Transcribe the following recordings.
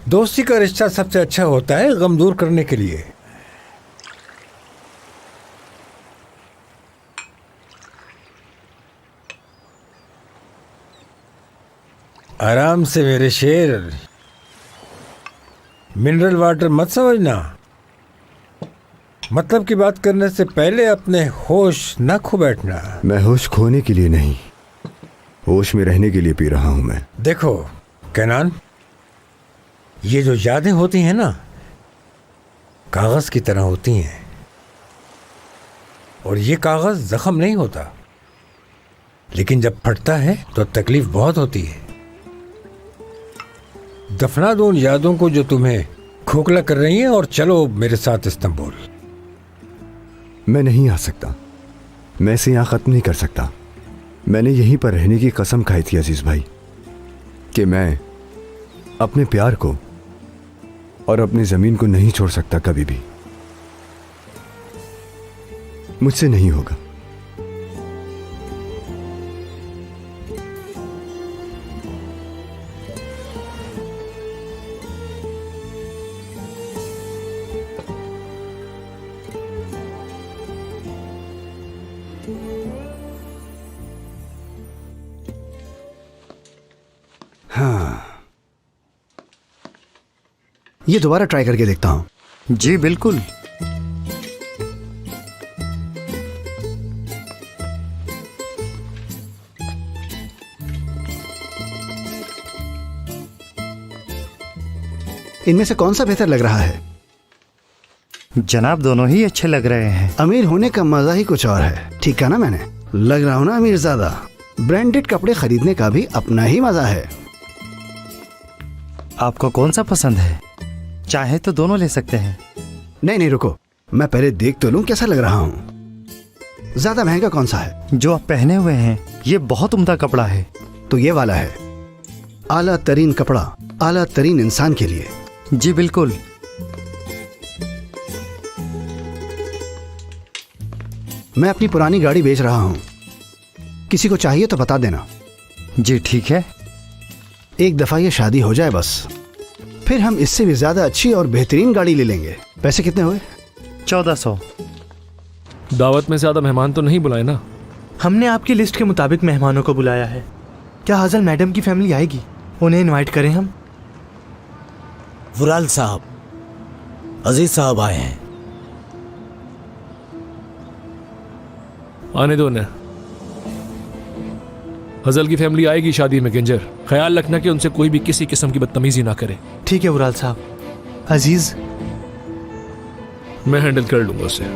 दोस्ती का रिश्ता सबसे अच्छा होता है गम दूर करने के लिए। आराम से मेरे शेर, मिनरल वाटर मत समझना। मतलब की बात करने से पहले अपने होश न खो बैठना। मैं होश खोने के लिए नहीं, होश में रहने के लिए पी रहा हूं मैं। देखो कैनान, ये जो यादें होती हैं ना, कागज की तरह होती हैं, और ये कागज जख्म नहीं होता, लेकिन जब फटता है तो तकलीफ बहुत होती है। दफना दो उन यादों को जो तुम्हें खोखला कर रही हैं और चलो मेरे साथ इस्तांबुल। मैं नहीं आ सकता, मैं इसे यहां खत्म नहीं कर सकता। मैंने यहीं पर रहने की कसम खाई थी अजीज भाई कि मैं अपने प्यार को और अपनी जमीन को नहीं छोड़ सकता कभी भी। मुझसे नहीं होगा। हाँ, ये दोबारा ट्राई करके देखता हूं। जी बिल्कुल। इनमें से कौन सा बेहतर लग रहा है? जनाब दोनों ही अच्छे लग रहे हैं। अमीर होने का मजा ही कुछ और है, ठीक है ना? मैंने लग रहा हूं ना अमीर ज्यादा। ब्रांडेड कपड़े खरीदने का भी अपना ही मजा है। आपको कौन सा पसंद है? चाहे तो दोनों ले सकते हैं। नहीं नहीं रुको, मैं पहले देख तो लूं कैसा लग रहा हूं। ज्यादा महंगा कौन सा है? जो आप पहने हुए हैं ये बहुत उम्दा कपड़ा है। तो ये वाला है, आला तरीन कपड़ा आला तरीन इंसान के लिए। जी बिल्कुल। मैं अपनी पुरानी गाड़ी बेच रहा हूं, किसी को चाहिए तो बता देना। जी ठीक है। एक दफा ये शादी हो जाए बस, फिर हम इससे भी ज्यादा अच्छी और बेहतरीन गाड़ी ले लेंगे। पैसे कितने हुए? 1400। दावत में ज्यादा मेहमान तो नहीं बुलाए ना? हमने आपकी लिस्ट के मुताबिक मेहमानों को बुलाया है। क्या हजल मैडम की फैमिली आएगी? उन्हें इनवाइट करें हम? वुराल साहब, अजीज साहब आए हैं। आने दो उन्हें। हजल की फैमिली आएगी शादी में किंजर। ख्याल रखना कि उनसे कोई भी किसी किस्म की बदतमीजी ना करे। ठीक है वुराल साहब। अजीज, मैं हैंडल कर लूंगा उसे।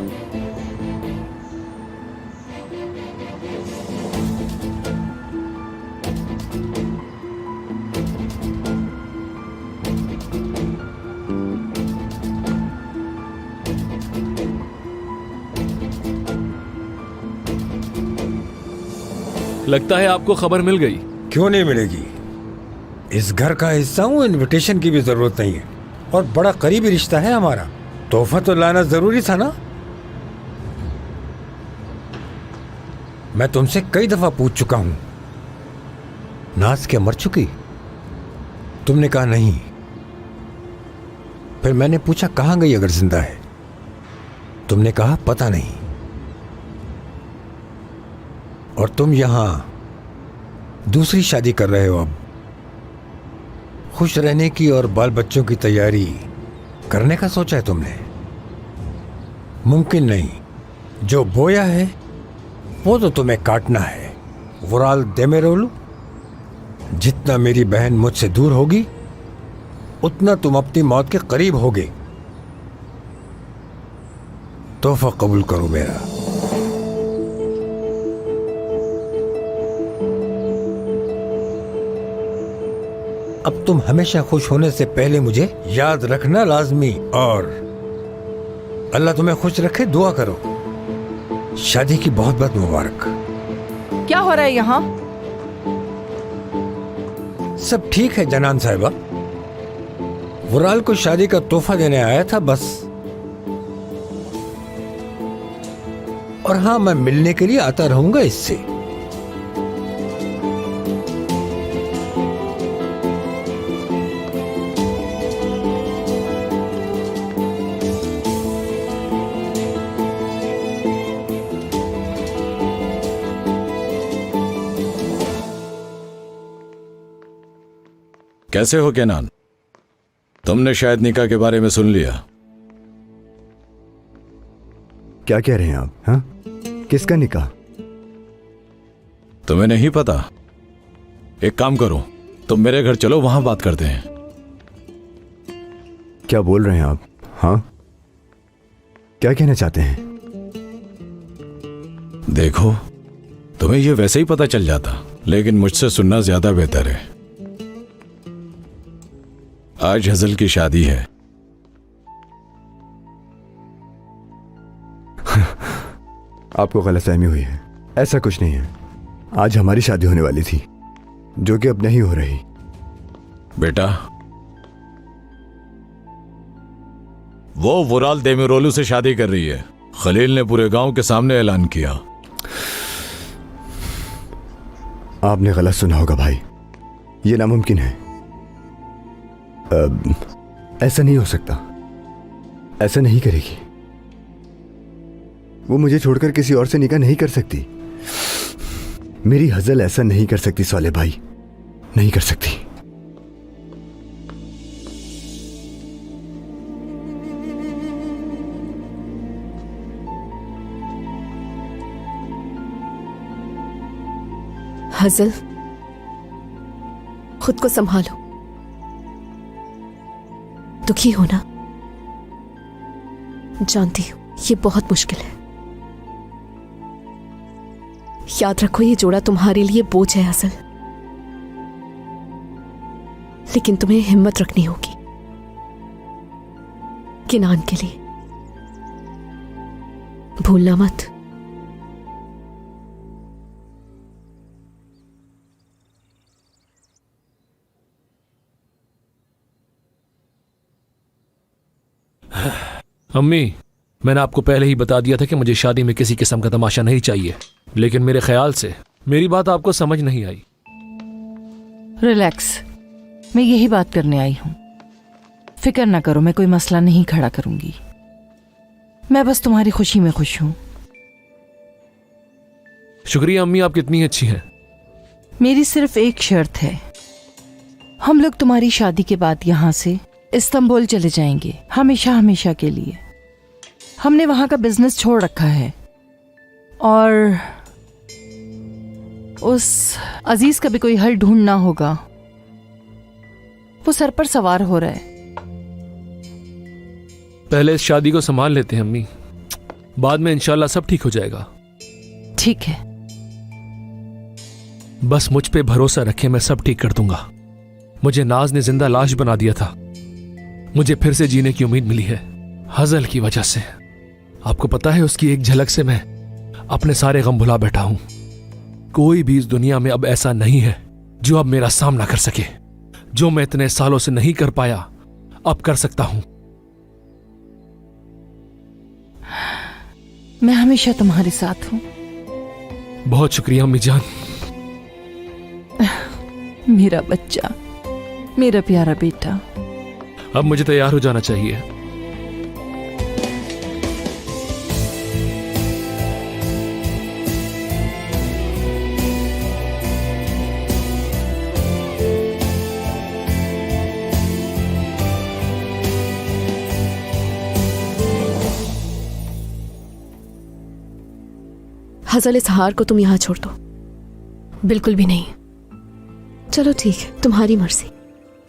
लगता है आपको खबर मिल गई। क्यों नहीं मिलेगी? इस घर का हिस्सा हूं, इनविटेशन की भी जरूरत नहीं है, और बड़ा करीबी रिश्ता है हमारा। तोहफा तो लाना जरूरी था ना। मैं तुमसे कई दफा पूछ चुका हूं, नाज क्या मर चुकी? तुमने कहा नहीं। फिर मैंने पूछा कहां गई अगर जिंदा है? तुमने कहा पता नहीं। और तुम यहां दूसरी शादी कर रहे हो। अब खुश रहने की और बाल बच्चों की तैयारी करने का सोचा है तुमने? मुमकिन नहीं। जो बोया है वो तो तुम्हें काटना है। वुराल देमेरोलू, जितना मेरी बहन मुझसे दूर होगी उतना तुम अपनी मौत के करीब होगे। तोहफा कबूल करो मेरा। अब तुम हमेशा खुश होने से पहले मुझे याद रखना लाजमी, और अल्लाह तुम्हें खुश रखे, दुआ करो। शादी की बहुत बहुत मुबारक। क्या हो रहा है यहाँ? सब ठीक है जनान साहिबा, वुराल को शादी का तोहफा देने आया था बस। और हाँ, मैं मिलने के लिए आता रहूंगा इससे। कैसे हो केनान? तुमने शायद निकाह के बारे में सुन लिया। क्या कह रहे हैं आप? हाँ, किसका निकाह? तुम्हें नहीं पता? एक काम करो, तुम मेरे घर चलो, वहां बात करते हैं। क्या बोल रहे हैं आप? हाँ, क्या कहना चाहते हैं? देखो, तुम्हें यह वैसे ही पता चल जाता, लेकिन मुझसे सुनना ज्यादा बेहतर है। आज हजल की शादी है। आपको गलतफहमी हुई है, ऐसा कुछ नहीं है। आज हमारी शादी होने वाली थी, जो कि अब नहीं हो रही। बेटा, वो वुराल देमिरोलू से शादी कर रही है। खलील ने पूरे गांव के सामने ऐलान किया। आपने गलत सुना होगा भाई, ये नामुमकिन है। ऐसा नहीं हो सकता, ऐसा नहीं करेगी। वो मुझे छोड़कर किसी और से निकाह नहीं कर सकती। मेरी हजल ऐसा नहीं कर सकती साले भाई, नहीं कर सकती। हजल, खुद को संभालो। दुखी हो ना? जानती हूं ये बहुत मुश्किल है। याद रखो, ये जोड़ा तुम्हारे लिए बोझ है हजल, लेकिन तुम्हें हिम्मत रखनी होगी किनान के लिए। भूलना मत। अम्मी, मैंने आपको पहले ही बता दिया था कि मुझे शादी में किसी किस्म का तमाशा नहीं चाहिए, लेकिन मेरे ख्याल से मेरी बात आपको समझ नहीं आई। रिलैक्स, मैं यही बात करने आई हूं। फिक्र ना करो, मैं कोई मसला नहीं खड़ा करूंगी। मैं बस तुम्हारी खुशी में खुश हूं। शुक्रिया अम्मी, आप कितनी अच्छी हैं। मेरी सिर्फ एक शर्त है, हम लोग तुम्हारी शादी के बाद यहां से इस्तांबुल चले जाएंगे, हमेशा हमेशा के लिए। हमने वहां का बिजनेस छोड़ रखा है और उस अजीज का भी कोई हल ढूंढना होगा। वो सर पर सवार हो रहा है। पहले इस शादी को संभाल लेते हैं अम्मी, बाद में इंशाल्लाह सब ठीक हो जाएगा। ठीक है, बस मुझ पे भरोसा रखें, मैं सब ठीक कर दूंगा। मुझे नाज ने जिंदा लाश बना दिया था, मुझे फिर से जीने की उम्मीद मिली है हजल की वजह से। आपको पता है, उसकी एक झलक से मैं अपने सारे गम भुला बैठा हूं। कोई भी इस दुनिया में अब ऐसा नहीं है जो अब मेरा सामना कर सके। जो मैं इतने सालों से नहीं कर पाया, अब कर सकता हूं। मैं हमेशा तुम्हारे साथ हूं। बहुत शुक्रिया अम्मी जान। मेरा बच्चा, मेरा प्यारा बेटा। अब मुझे तैयार हो जाना चाहिए। हजल, इस हार को तुम यहां छोड़ दो। बिल्कुल भी नहीं। चलो ठीक है, तुम्हारी मर्जी,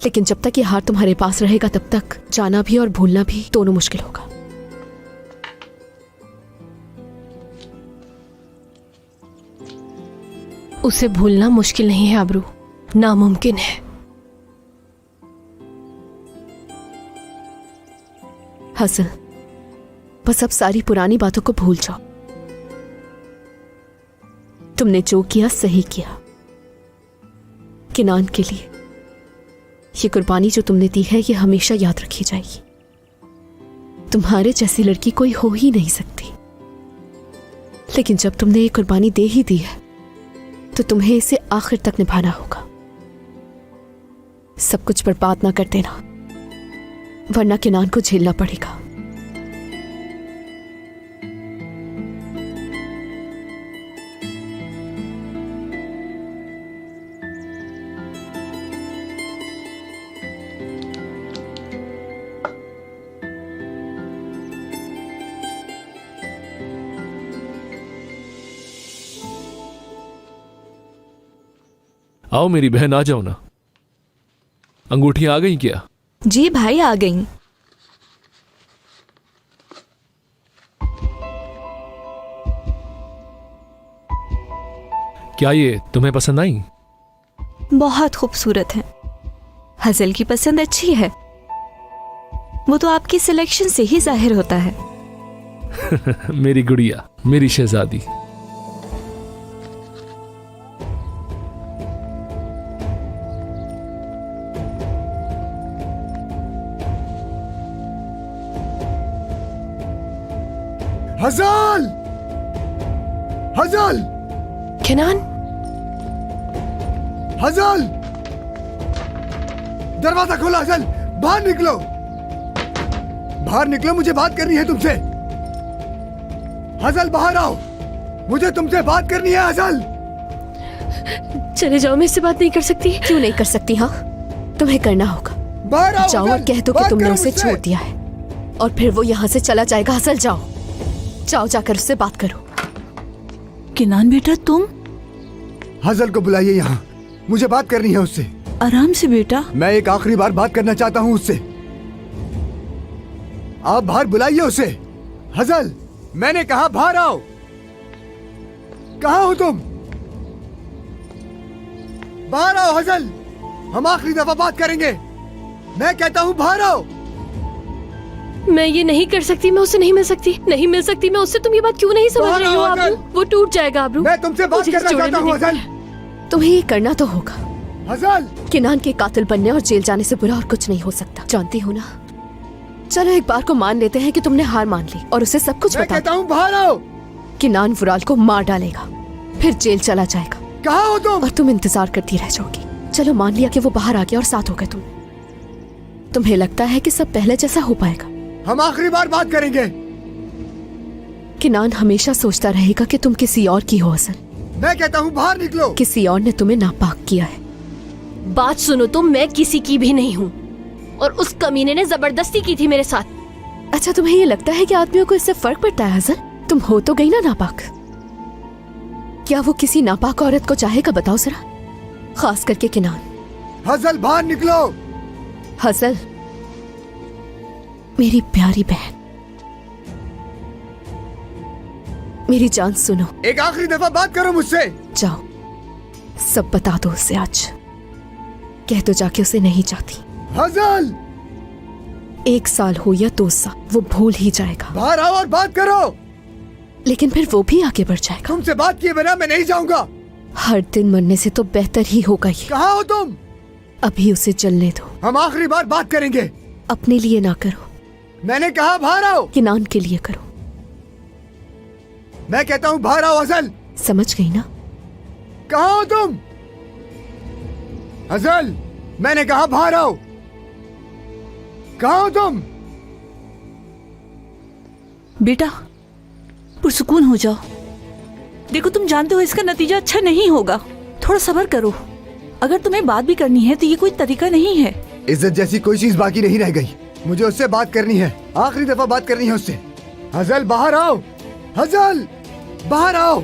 लेकिन जब तक ये हार तुम्हारे पास रहेगा तब तक जाना भी और भूलना भी दोनों मुश्किल होगा। उसे भूलना मुश्किल नहीं है अबरू, नामुमकिन है। हसन, बस अब सारी पुरानी बातों को भूल जाओ। तुमने जो किया सही किया। किनान के लिए ये कुर्बानी जो तुमने दी है, ये हमेशा याद रखी जाएगी। तुम्हारे जैसी लड़की कोई हो ही नहीं सकती, लेकिन जब तुमने ये कुर्बानी दे ही दी है तो तुम्हें इसे आखिर तक निभाना होगा। सब कुछ बर्बाद ना कर देना, वरना किनान को झेलना पड़ेगा। आओ मेरी बहन, आ जाओ ना। अंगूठियां आ गई क्या? जी भाई, आ गई। क्या ये तुम्हें पसंद आई? बहुत खूबसूरत है। हजल की पसंद अच्छी है, वो तो आपकी सिलेक्शन से ही जाहिर होता है। मेरी गुड़िया, मेरी शहजादी। हजल, हजल, किनान, हजल, दरवाजा खोलो। हजल, बाहर निकलो, बाहर निकलो, मुझे बात करनी है तुमसे। हजल, बाहर आओ, मुझे तुमसे बात करनी है। हजल, चले जाओ, मैं इससे बात नहीं कर सकती। क्यों नहीं कर सकती? हाँ, तुम्हें करना होगा। बाहर आओ। जाओ हजल, और कह दो कि बात तुमने करो उसे मुझसे। छोड़ दिया है और फिर वो यहाँ से चला जाएगा। हसल, जाओ जाओ, जाकर उससे बात करो। किनान बेटा, तुम हजल को बुलाइए यहाँ, मुझे बात करनी है उससे। आराम से बेटा। मैं एक आखिरी बार बात करना चाहता हूँ उससे। आप बाहर बुलाइए उसे। हजल, मैंने कहा बाहर आओ। कहाँ हो तुम? बाहर आओ हजल, हम आखिरी दफा बात करेंगे। मैं कहता हूँ बाहर आओ। मैं ये नहीं कर सकती, मैं उससे नहीं मिल सकती, नहीं मिल सकती मैं उससे। तुम ये बात क्यों नहीं समझ बाहर रही हो आओ, आबरू? अगर। वो टूट जाएगा आबरू। मैं तुमसे बात मुझे करना इस जोड़े चाहता में हूँ। देखना हजल, है। तुम्हें ये करना तो होगा। हजल, किनान के कातिल बनने और जेल जाने से बुरा और कुछ नहीं हो सकता, जानती हो ना। चलो एक बार को मान लेते हैं कि तुमने हार मान ली और उसे सब कुछ मैं बता कहता दो। हूँ बाहर आओ। किनान वुराल को मार डालेगा, फिर जेल चला जाएगा कहाँ हो तुम? और तुम इंतजार करती रह जाओगी। चलो मान लिया कि वो बाहर आ गया और साथ हो गए तुम। तुम्हें लगता है कि सब पहले जैसा हो पाएगा? हम आखिरी बार बात करेंगे। किनान हमेशा सोचता रहेगा कि तुम किसी और की हो। असल मैं कहता हूँ बाहर निकलो। किसी और ने तुम्हें नापाक किया है। बात सुनो तुम, मैं किसी की भी नहीं हूँ और उस कमीने ने जबरदस्ती की थी मेरे साथ। अच्छा, तुम्हें ये लगता है कि आदमियों को इससे फर्क पड़ता है? हसन, तुम हो तो गई ना नापाक। क्या वो किसी नापाक औरत को चाहेगा? बताओ जरा, खास करके किनान। हजल, बाहर निकलो। हसल, मेरी प्यारी बहन, मेरी जान सुनो। एक आखिरी दफा बात करो मुझसे। जाओ, सब बता दो उसे आज। कह दो जाके उसे नहीं चाहती। हजल, 1 साल हो या 2 साल, वो भूल ही जाएगा। बाहर आओ और बात करो। लेकिन फिर वो भी आगे बढ़ जाएगा। तुमसे बात किए बिना मैं नहीं जाऊंगा। हर दिन मरने से तो बेहतर ही होगा ये। कहाँ हो तुम? अभी उसे जलने दो। हम आखिरी बार बात करेंगे। अपने लिए ना करो, मैंने कहा बाहर आओ। किनान के लिए करो। मैं कहता हूँ बाहर आओ। हजल, समझ गई ना? कहाँ हो तुम? हजल, मैंने कहा बाहर आओ। कहाँ हो तुम? बेटा, पुरसुकून हो जाओ। देखो, तुम जानते हो इसका नतीजा अच्छा नहीं होगा। थोड़ा सब्र करो। अगर तुम्हें बात भी करनी है तो ये कोई तरीका नहीं है। इज्जत जैसी कोई चीज बाकी नहीं रह गई। मुझे उससे बात करनी है, आखिरी दफा बात करनी है उससे। हजल, बाहर आओ। हजल, बाहर आओ।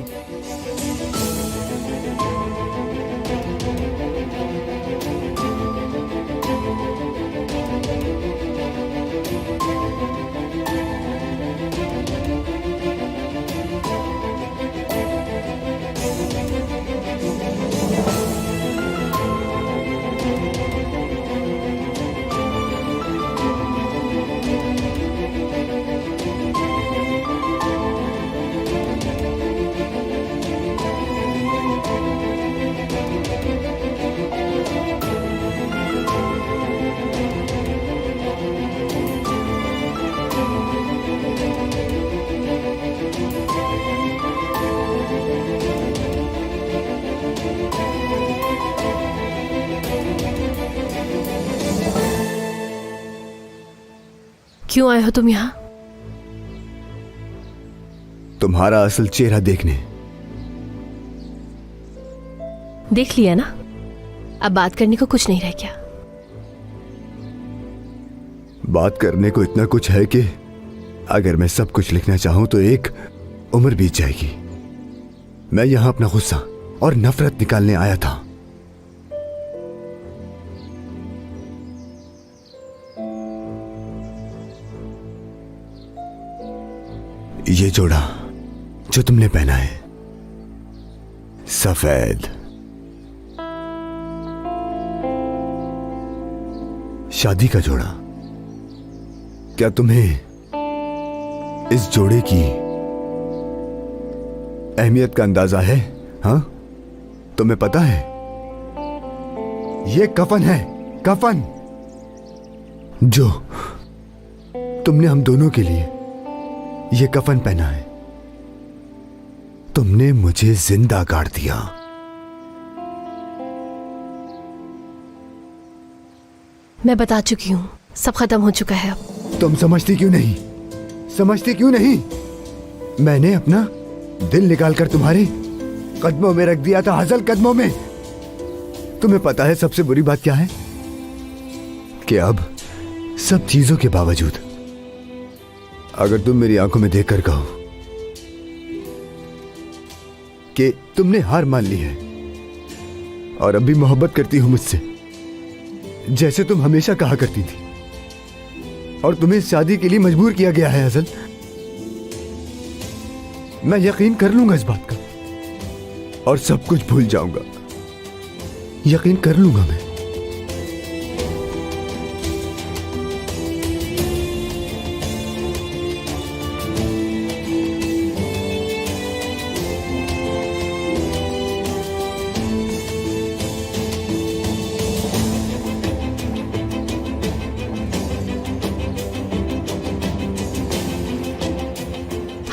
क्यों आए हो तुम यहाँ? तुम्हारा असल चेहरा देखने। देख लिया ना, अब बात करने को कुछ नहीं रह गया। बात करने को इतना कुछ है कि अगर मैं सब कुछ लिखना चाहूं तो एक उम्र बीत जाएगी। मैं यहां अपना गुस्सा और नफरत निकालने आया था, ये जोड़ा जो तुमने पहना है, सफेद, शादी का जोड़ा, क्या तुम्हें इस जोड़े की अहमियत का अंदाजा है? हाँ, तुम्हें पता है ये कफन है, कफन जो तुमने हम दोनों के लिए ये कफन पहना है। तुमने मुझे जिंदा गाड़ दिया। मैं बता चुकी हूँ, सब खत्म हो चुका है अब। तुम समझती क्यों नहीं? समझती क्यों नहीं? मैंने अपना दिल निकालकर तुम्हारे कदमों में रख दिया था, हजल कदमों में। तुम्हें पता है सबसे बुरी बात क्या है? कि अब सब चीजों के बावजूद अगर तुम मेरी आंखों में देखकर कहो कि तुमने हार मान ली है और अब भी मोहब्बत करती हो मुझसे, जैसे तुम हमेशा कहा करती थी, और तुम्हें शादी के लिए मजबूर किया गया है हसन, मैं यकीन कर लूंगा इस बात का और सब कुछ भूल जाऊंगा। यकीन कर लूंगा मैं।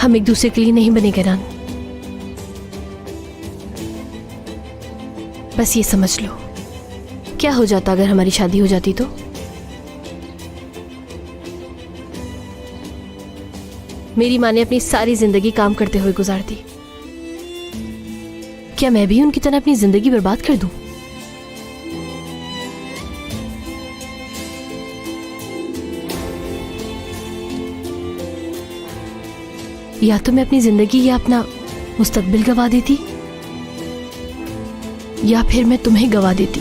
हम एक दूसरे के लिए नहीं बने किरण। बस ये समझ लो, क्या हो जाता अगर हमारी शादी हो जाती तो? मेरी माँ ने अपनी सारी जिंदगी काम करते हुए गुजार दी। क्या मैं भी उनकी तरह अपनी जिंदगी बर्बाद कर दूं? या तो मैं अपनी जिंदगी या अपना मुस्तकबिल गवा देती, या फिर मैं तुम्हें गवा देती।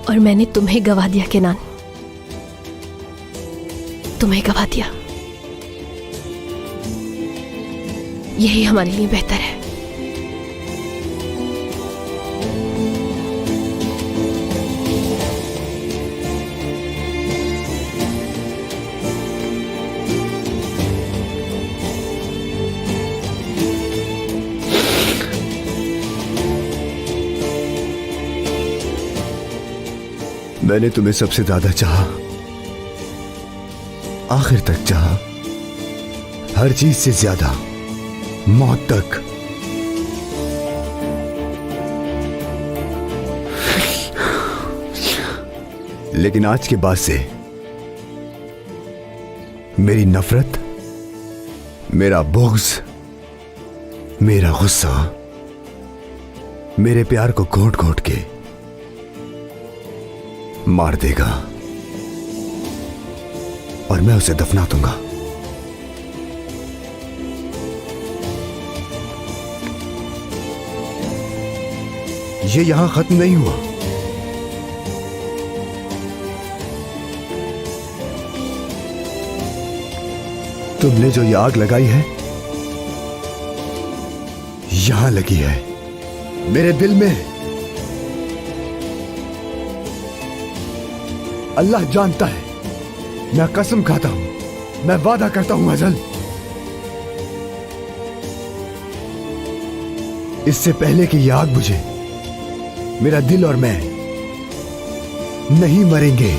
और मैंने तुम्हें गवा दिया केनान, तुम्हें गवा दिया। यही हमारे लिए बेहतर है। मैंने तुम्हें सबसे ज्यादा चाहा, आखिर तक चाहा, हर चीज से ज्यादा, मौत तक। लेकिन आज के बाद से मेरी नफरत, मेरा बुग़्ज़, मेरा गुस्सा मेरे प्यार को घोंट घोंट के मार देगा और मैं उसे दफना दूंगा। ये यहां खत्म नहीं हुआ। तुमने जो ये आग लगाई है, यहां लगी है, मेरे दिल में। अल्लाह जानता है, मैं कसम खाता हूं, मैं वादा करता हूं अजल, इससे पहले कि यह आग बुझे, मेरा दिल और मैं नहीं मरेंगे।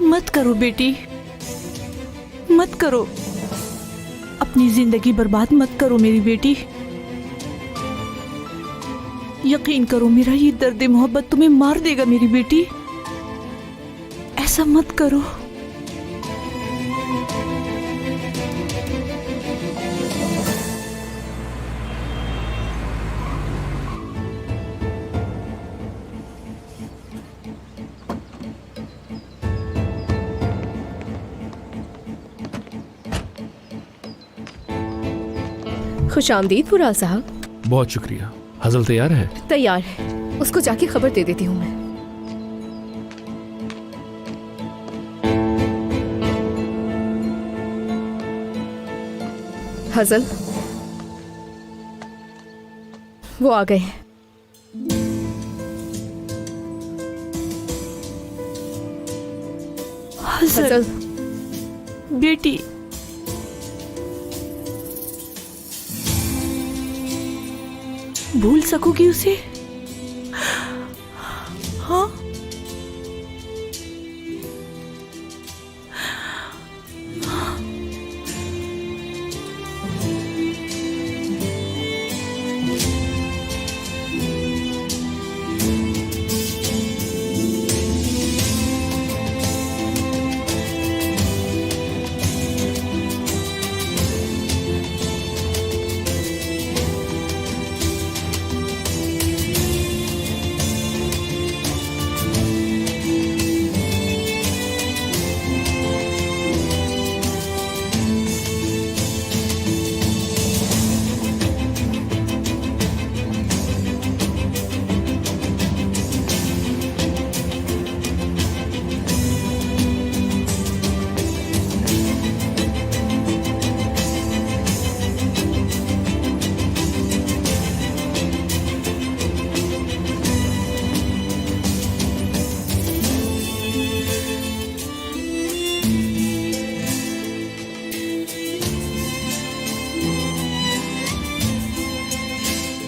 मत करो बेटी, मत करो, अपनी जिंदगी बर्बाद मत करो मेरी बेटी। यकीन करो, मेरा ये दर्द मोहब्बत तुम्हें मार देगा मेरी बेटी। ऐसा मत करो। खुश आमदीद फुराल साहब। बहुत शुक्रिया। हजल तैयार है? तैयार है, उसको जाके खबर दे देती हूँ मैं। हजल, वो आ गए हैं। हजल बेटी, भूल सकोगी उसे? हाँ,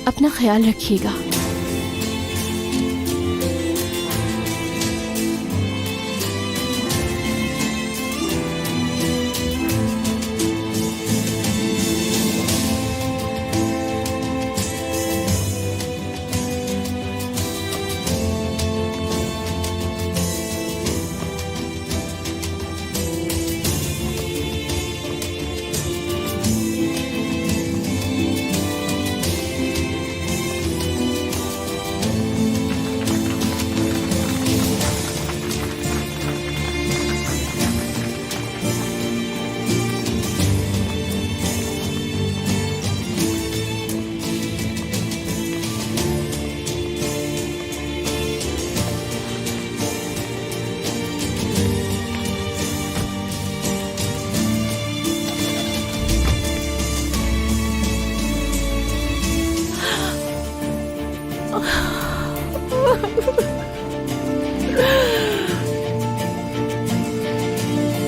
अपना ख्याल रखिएगा।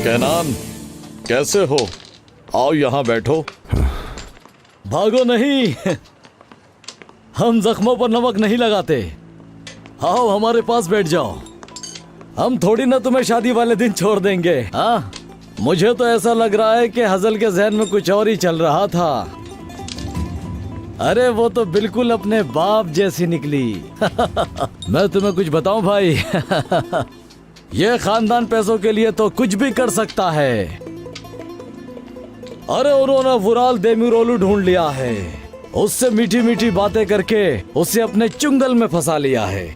कैनान, कैसे हो? आओ यहाँ बैठो। भागो नहीं, हम जख्मों पर नमक नहीं लगाते। आओ हमारे पास बैठ जाओ। हम थोड़ी ना तुम्हें शादी वाले दिन छोड़ देंगे। हाँ, मुझे तो ऐसा लग रहा है कि हजल के जहन में कुछ और ही चल रहा था। अरे वो तो बिल्कुल अपने बाप जैसी निकली। मैं तुम्हें कुछ बताऊं भाई, ये खानदान पैसों के लिए तो कुछ भी कर सकता है। अरे उन्होंने वुराल देमिरोलू ढूंढ लिया है, उससे मीठी मीठी बातें करके उसे अपने चुंगल में फंसा लिया है।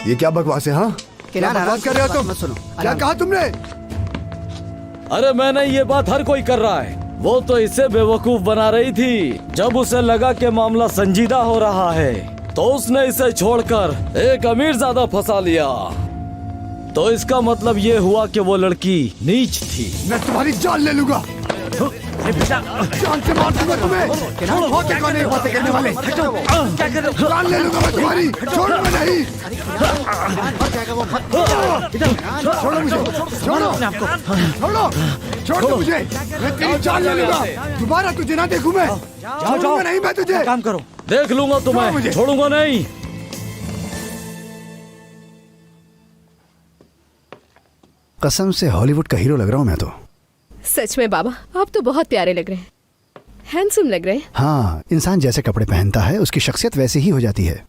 ये क्या बकवास है? हाँ, क्या बकवास कर रहे हो तुम? क्या कहा तुमने? अरे मैंने ये बात हर कोई कर रहा है। वो तो इसे बेवकूफ बना रही थी। जब उसे लगा कि मामला संजीदा हो रहा है तो उसने इसे छोड़कर एक अमीरजादा फंसा लिया। तो इसका मतलब ये हुआ कि वो लड़की नीच थी। मैं तुम्हारी जान ले लूंगा, जान से मार दूंगा तुम्हें। नहीं बातें करने वाले, जान ले लूंगा मैं तुम्हारी, छोड़ूंगा नहीं। छोड़ो मुझे, छोड़ो, छोड़ो, छोड़ो मुझे, मैं तेरी जान ले लूंगा। दोबारा तुझे ना देखूं मैं, छोड़ूंगा नहीं मैं तुझे। काम करो, देख लूंगा तुम्हें, छोड़ूंगा नहीं। कसम से हॉलीवुड का हीरो लग रहा हूँ मैं तो। सच में बाबा, आप तो बहुत प्यारे लग रहे हैं, हैंडसम लग रहे हैं। हाँ, इंसान जैसे कपड़े पहनता है उसकी शख्सियत वैसी ही हो जाती है।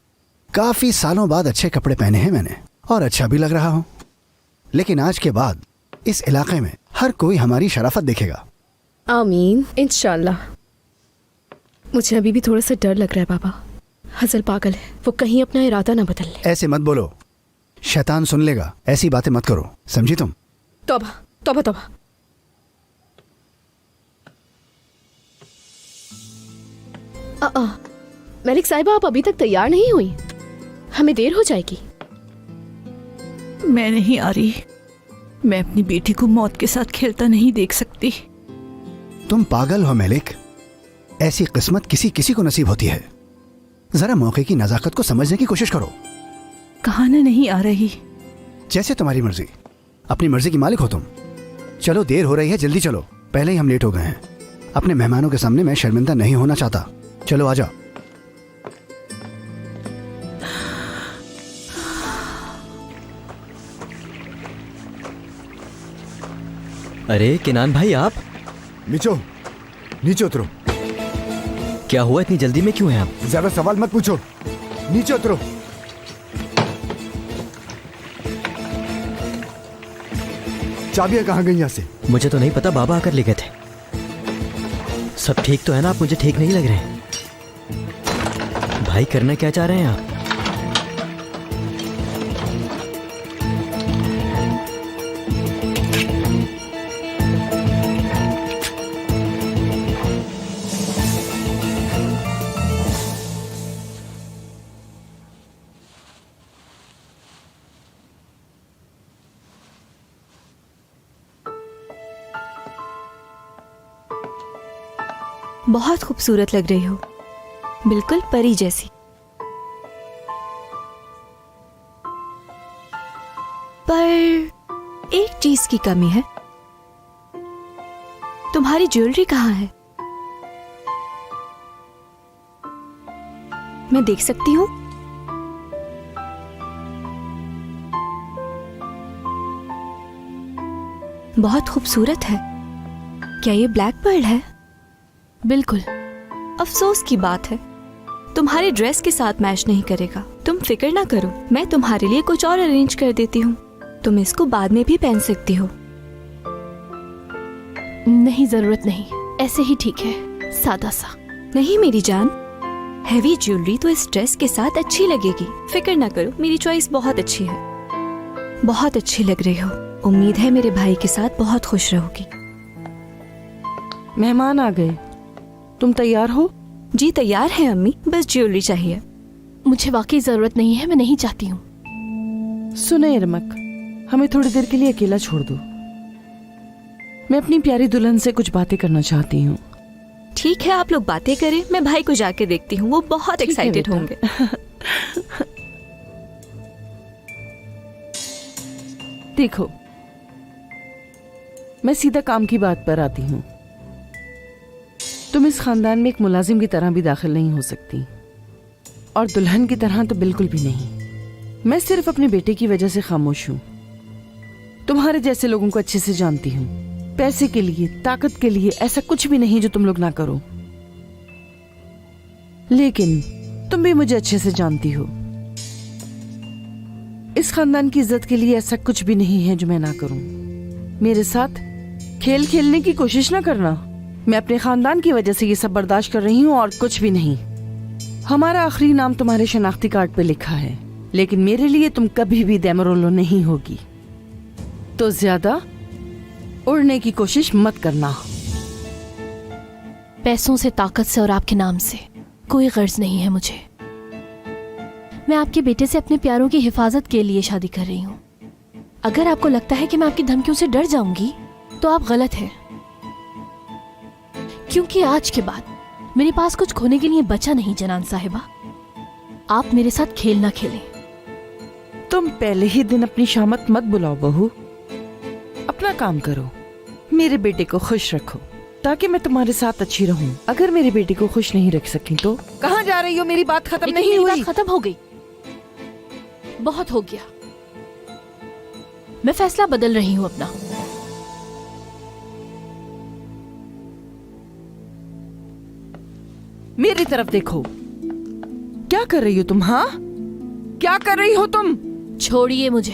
काफी सालों बाद अच्छे कपड़े पहने हैं मैंने और अच्छा भी लग रहा हूं, लेकिन आज के बाद इस इलाके में हर कोई हमारी शराफत देखेगा। आमीन, इंशाल्लाह। मुझे अभी भी थोड़ा सा डर लग रहा है बाबा। हजल पागल है, वो कहीं अपना इरादा ना बदल ले। ऐसे मत बोलो, शैतान सुन लेगा। ऐसी बातें मत करो, समझी तुम? तौबा तौबा तौबा। मलिक साहिबा, आप अभी तक तैयार नहीं हुई, हमें देर हो जाएगी। मैं नहीं आ रही। मैं अपनी बेटी को मौत के साथ खेलता नहीं देख सकती। तुम पागल हो मलिक, ऐसी किस्मत किसी किसी को नसीब होती है। जरा मौके की नजाकत को समझने की कोशिश करो। कहाना नहीं आ रही। जैसे तुम्हारी मर्जी, अपनी मर्जी की मालिक हो तुम। चलो देर हो रही है, जल्दी चलो, पहले ही हम लेट हो गए हैं। अपने मेहमानों के सामने मैं शर्मिंदा नहीं होना चाहता। चलो आ जाओ। अरे किनान भाई, आप नीचे उतरो। क्या हुआ, इतनी जल्दी में क्यों हैं आप? ज्यादा सवाल मत पूछो, नीचे उतरो। चाबियां कहाँ गई यहाँ से? मुझे तो नहीं पता, बाबा आकर ले गए थे। सब ठीक तो है ना? आप मुझे ठीक नहीं लग रहे हैं। भाई करना क्या चाह रहे हैं आप? बहुत खूबसूरत लग रही हो, बिल्कुल परी जैसी। पर एक चीज की कमी है। तुम्हारी ज्वेलरी कहाँ है? मैं देख सकती हूँ? बहुत खूबसूरत है। क्या ये ब्लैक पर्ल है? बिल्कुल। अफसोस की बात है, तुम्हारी ड्रेस के साथ मैच नहीं करेगा। तुम फिक्र ना करो, मैं तुम्हारे लिए कुछ और अरेंज कर देती हूँ। तुम इसको बाद में भी पहन सकती हो। नहीं, जरूरत नहीं, ऐसे ही ठीक है, सादा सा। नहीं मेरी जान, हैवी ज्वेलरी तो इस ड्रेस के साथ अच्छी लगेगी। फिक्र ना करो, मेरी चॉइस बहुत अच्छी है। बहुत अच्छी लग रही हो। उम्मीद है मेरे भाई के साथ बहुत खुश रहोगी। मेहमान आ गए, तुम तैयार हो? जी तैयार है अम्मी, बस ज्वेलरी चाहिए। मुझे वाकई जरूरत नहीं है, मैं नहीं चाहती हूँ। सुने इरमक, हमें थोड़ी देर के लिए अकेला छोड़ दो। मैं अपनी प्यारी दुल्हन से कुछ बातें करना चाहती हूँ। ठीक है, आप लोग बातें करें, मैं भाई को जाके देखती हूँ, वो बहुत एक्साइटेड होंगे। देखो, मैं सीधा काम की बात पर आती हूँ। तुम इस खानदान में एक मुलाजिम की तरह भी दाखिल नहीं हो सकती, और दुल्हन की तरह तो बिल्कुल भी नहीं। मैं सिर्फ अपने बेटे की वजह से खामोश हूँ। तुम्हारे जैसे लोगों को अच्छे से जानती हूँ। पैसे के लिए, ताकत के लिए ऐसा कुछ भी नहीं जो तुम लोग ना करो। लेकिन तुम भी मुझे अच्छे से जानती हो, इस खानदान की इज्जत के लिए ऐसा कुछ भी नहीं है जो मैं ना करूं। मेरे साथ खेल खेलने की कोशिश ना करना। मैं अपने खानदान की वजह से ये सब बर्दाश्त कर रही हूँ और कुछ भी नहीं। हमारा आखिरी नाम तुम्हारे शनाख्ती कार्ड पे लिखा है, लेकिन मेरे लिए तुम कभी भी देमरोलो नहीं होगी। तो ज्यादा उड़ने की कोशिश मत करना। पैसों से, ताकत से और आपके नाम से कोई गर्ज नहीं है मुझे। मैं आपके बेटे से अपने प्यारों की हिफाजत के लिए शादी कर रही हूँ। अगर आपको लगता है कि मैं आपकी धमकियों से डर जाऊंगी तो आप गलत हैं, क्योंकि आज के बाद मेरे पास कुछ खोने के लिए बचा नहीं। जनान साहिबा, आप मेरे साथ खेल ना खेलें। तुम पहले ही दिन अपनी शामत मत बुलाओ बहू। अपना काम करो, मेरे बेटे को खुश रखो ताकि मैं तुम्हारे साथ अच्छी रहूं। अगर मेरे बेटे को खुश नहीं रख सकी तो कहाँ जा रही हो? मेरी बात खत्म नहीं हुई। बात खत्म हो गई, बहुत हो गया। मैं फैसला बदल रही हूँ अपना। मेरी तरफ देखो, क्या कर रही हो तुम? हाँ, क्या कर रही हो तुम? छोड़िए मुझे।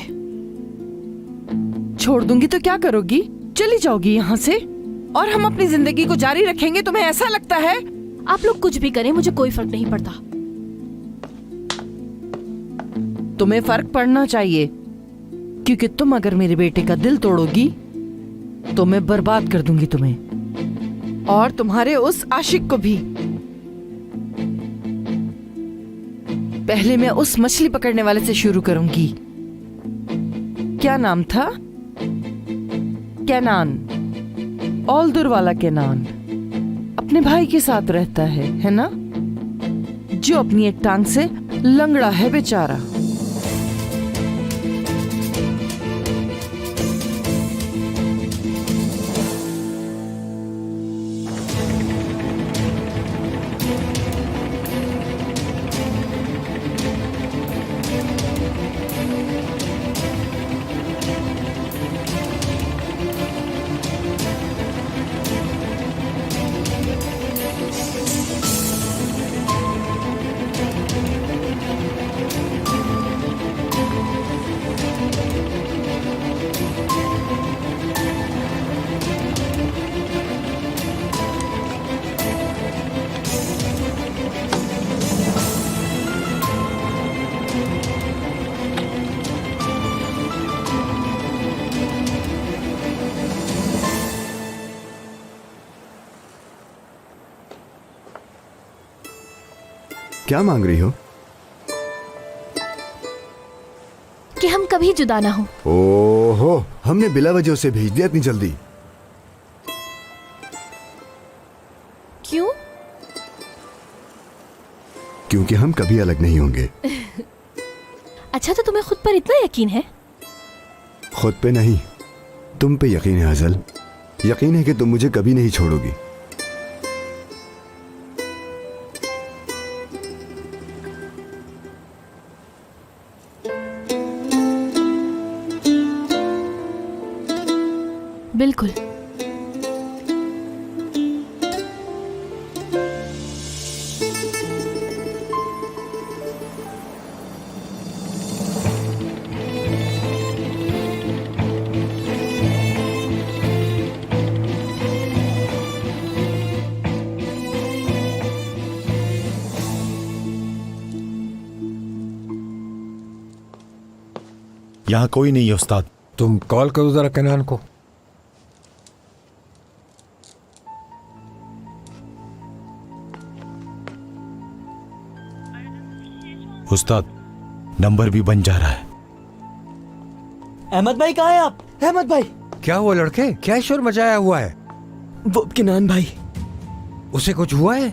छोड़ दूंगी तो क्या करोगी? चली जाओगी यहाँ से और हम अपनी जिंदगी को जारी रखेंगे, तुम्हें ऐसा लगता है? आप लोग कुछ भी करें, मुझे कोई फर्क नहीं पड़ता। तुम्हें फर्क पड़ना चाहिए, क्योंकि तुम अगर मेरे बेटे का दिल तोड़ोगी तो मैं बर्बाद कर दूंगी तुम्हें और तुम्हारे उस आशिक को भी। पहले मैं उस मछली पकड़ने वाले से शुरू करूंगी। क्या नाम था? केनान, औलदुर वाला केनान। अपने भाई के साथ रहता है ना? जो अपनी एक टांग से लंगड़ा है बेचारा। क्या मांग रही हो? कि हम कभी जुदा ना हो। ओहो, हमने बिला वजह उसे भेज दिया इतनी जल्दी। क्यों? क्योंकि हम कभी अलग नहीं होंगे। अच्छा, तो तुम्हें खुद पर इतना यकीन है? खुद पे नहीं, तुम पे यकीन है हजल। यकीन है कि तुम मुझे कभी नहीं छोड़ोगी। बिल्कुल। यहाँ कोई नहीं है उस्ताद। तुम कॉल करो जरा केनान को। उस्ताद, नंबर भी बन जा रहा है। अहमद भाई कहाँ हैं आप? अहमद भाई। क्या हुआ लड़के? क्या शोर मचाया हुआ है? वो केनान भाई। उसे कुछ हुआ है?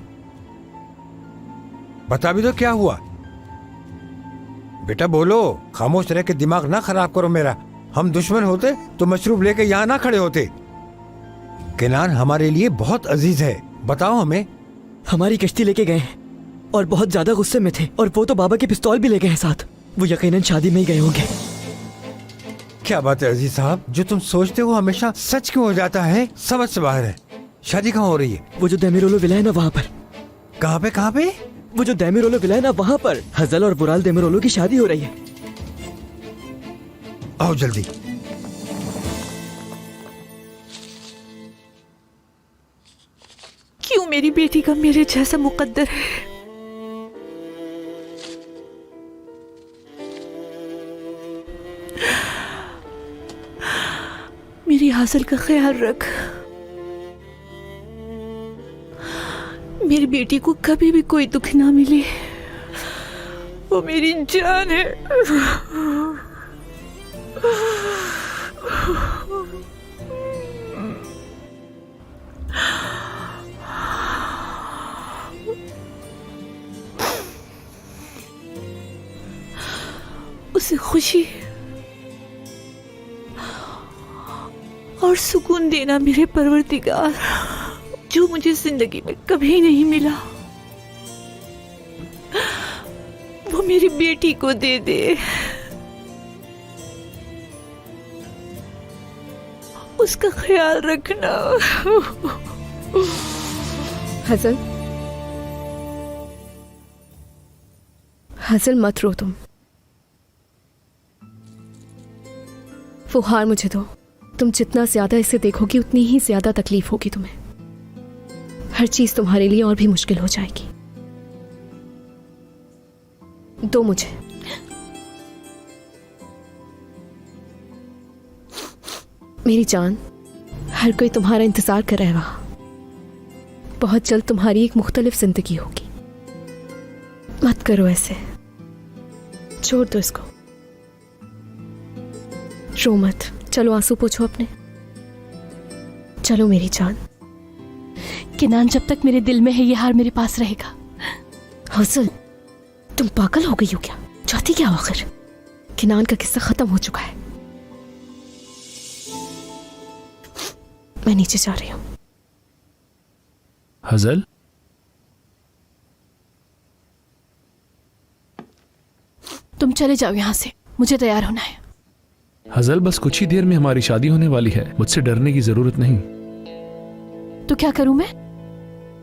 बता भी दो क्या हुआ। बेटा बोलो, खामोश रह के दिमाग ना खराब करो मेरा। हम दुश्मन होते तो मशरूब लेके यहाँ ना खड़े होते। केनान हमारे लिए बहुत अजीज है, बताओ हमें। हमारी कश्ती लेके गए हैं और बहुत ज्यादा गुस्से में थे, और वो तो बाबा की पिस्तौल भी ले गए हैं साथ। वो यकीनन शादी में ही गए होंगे। क्या बात है अजीज साहब, जो तुम सोचते हो हमेशा सच क्यों हो जाता है? समझ से बाहर है। शादी कहाँ हो रही है? वो जो देमिरोलो विला है ना, वहाँ पर। कहाँ पे? कहाँ पे? वो जो देमिरोलो विला है ना, वहाँ पर हजल और बुराल देमिरोलो की शादी हो रही है। आओ जल्दी। क्यों मेरी बेटी का मेरे जैसा मुकद्दर है? मेरी हासिल का ख्याल रख। मेरी बेटी को कभी भी कोई दुख ना मिले। वो मेरी जान है। उसे खुशी और सुकून देना मेरे परवरदिगार, जो मुझे जिंदगी में कभी नहीं मिला, वो मेरी बेटी को दे दे। उसका ख्याल रखना। हजल मत रो तुम। वो हार मुझे दो। तुम जितना ज्यादा इसे देखोगी उतनी ही ज्यादा तकलीफ होगी तुम्हें। हर चीज तुम्हारे लिए और भी मुश्किल हो जाएगी। दो मुझे। मेरी जान, हर कोई तुम्हारा इंतजार कर रहा है वहां। बहुत जल्द तुम्हारी एक मुख्तलिफ जिंदगी होगी। मत करो ऐसे, छोड़ दो इसको। रो मत। चलो आंसू पोछो अपने। चलो मेरी जान। किनान, जब तक मेरे दिल में है ये हार मेरे पास रहेगा। हसल, तुम पागल हो गई हो क्या? चाहती क्या आखिर? किनान का किस्सा खत्म हो चुका है। मैं नीचे जा रही हूं। हजल, तुम चले जाओ यहाँ से, मुझे तैयार होना है। हजल, बस कुछ ही देर में हमारी शादी होने वाली है। मुझसे डरने की जरूरत नहीं। तो क्या करूं मैं?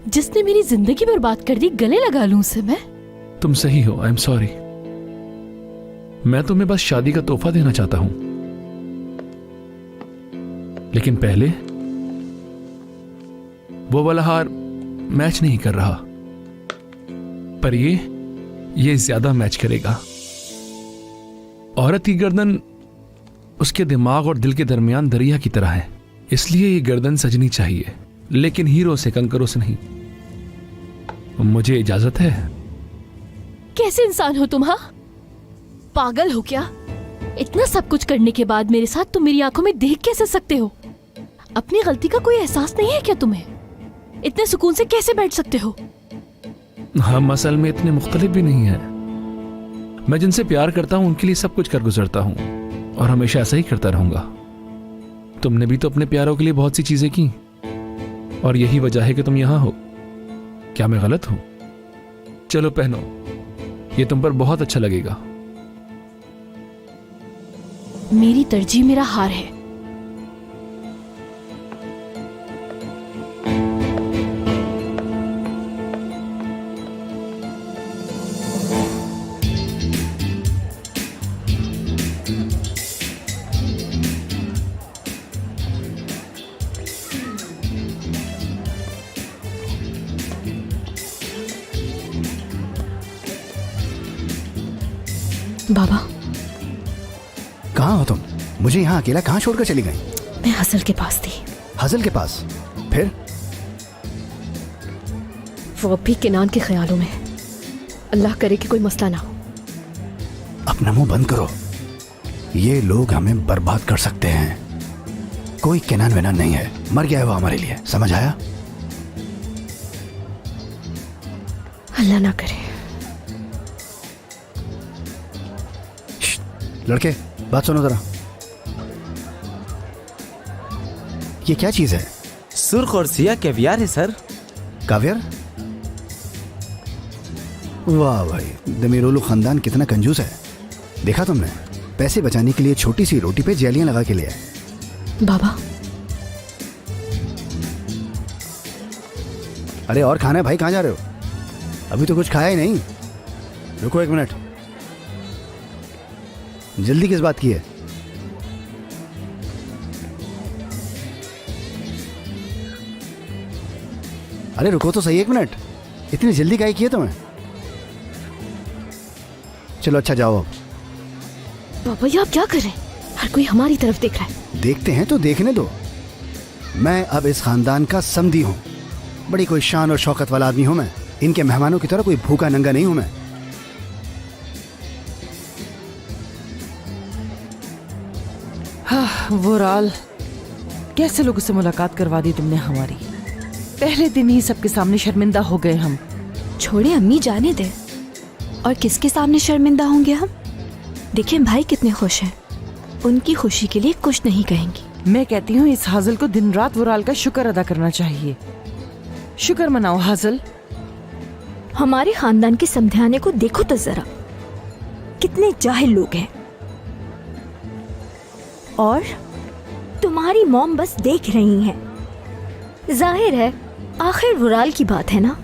जिसने मेरी जिंदगी बर्बाद कर दी, गले लगा लूं उसे मैं? तुम सही हो, आई एम सॉरी। मैं तुम्हें बस शादी का तोहफा देना चाहता हूं, लेकिन पहले वो वाला हार मैच नहीं कर रहा, पर ये ज्यादा मैच करेगा। औरत की गर्दन उसके दिमाग और दिल के दरमियान दरिया की तरह है, इसलिए ये गर्दन सजनी चाहिए, लेकिन हीरो से, कंकरों से नहीं। मुझे इजाजत है? कैसे इंसान हो तुम? हाँ, पागल हो क्या? इतना सब कुछ करने के बाद मेरे साथ तुम मेरी आंखों में देख कैसे सकते हो? अपनी गलती का कोई एहसास नहीं है क्या तुम्हें? इतने सुकून से कैसे बैठ सकते हो? हम असल में इतने मुख्तलिफ भी नहीं है। मैं जिनसे प्यार करता हूं उनके लिए सब कुछ कर गुजरता हूं, और हमेशा ऐसा ही करता रहूंगा। तुमने भी तो अपने प्यारों के लिए बहुत सी चीजें की, और यही वजह है कि तुम यहां हो। क्या मैं गलत हूं? चलो पहनो, ये तुम पर बहुत अच्छा लगेगा। मेरी तरजीह मेरा हार है। बाबा, कहाँ हो तुम? मुझे यहाँ अकेला कहाँ छोड़कर चली गई? मैं हसल के पास थी। हसल के पास? फिर? वो अब भी किनान के ख्यालों में। अल्लाह करे कि कोई मसला ना हो। अपना मुंह बंद करो। ये लोग हमें बर्बाद कर सकते हैं। कोई किनान विनान नहीं है, मर गया है वो हमारे लिए, समझ आया? अल्लाह ना करे। लड़के, बात सुनो जरा। ये क्या चीज है? सुर्ख और सिया कैवियार है सर। काव्यर? वाह भाई, दमीरोलू खानदान कितना कंजूस है। देखा तुमने? पैसे बचाने के लिए छोटी सी रोटी पे जेलियां लगा के लिया। बाबा, अरे और खाना है भाई, कहाँ जा रहे हो? अभी तो कुछ खाया ही नहीं। रुको एक मिनट, जल्दी किस बात की है? अरे रुको तो सही एक मिनट, इतनी जल्दी काहे की है तुम्हें? चलो अच्छा जाओ अब। बाबा ये आप क्या कर रहे हैं? हर कोई हमारी तरफ देख रहा है। देखते हैं तो देखने दो। मैं अब इस खानदान का समधी हूँ। बड़ी कोई शान और शौकत वाला आदमी हूँ मैं। इनके मेहमानों की तरह कोई भूखा नंगा नहीं हूँ मैं। वुराल, कैसे लोगों से मुलाकात करवा दी तुमने हमारी? पहले दिन ही सबके सामने शर्मिंदा हो गए हम। छोड़े अम्मी, जाने दे। और किसके सामने शर्मिंदा होंगे हम? देखिए भाई कितने खुश हैं, उनकी खुशी के लिए कुछ नहीं कहेंगी। मैं कहती हूँ इस हाजिल को दिन रात वुराल का शुक्र अदा करना चाहिए। शुक्र मनाओ हाजिल। हमारे खानदान के समझाने को देखो तो जरा, कितने जाहिल लोग हैं। और तुम्हारी मॉम बस देख रही हैं। जाहिर है, आखिर वुराल की बात है ना,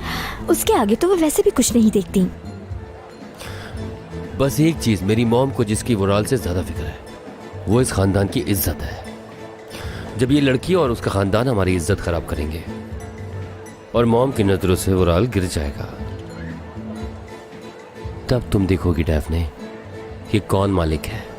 उसके आगे तो वो वैसे भी कुछ नहीं देखती। बस एक चीज, मेरी मॉम को जिसकी वुराल से ज्यादा फिक्र है, वो इस खानदान की इज्जत है। जब ये लड़की और उसका खानदान हमारी इज्जत खराब करेंगे और मॉम की नजरों से उराल गिर जाएगा, तब तुम देखोगी डैफ्ने कि कौन मालिक है।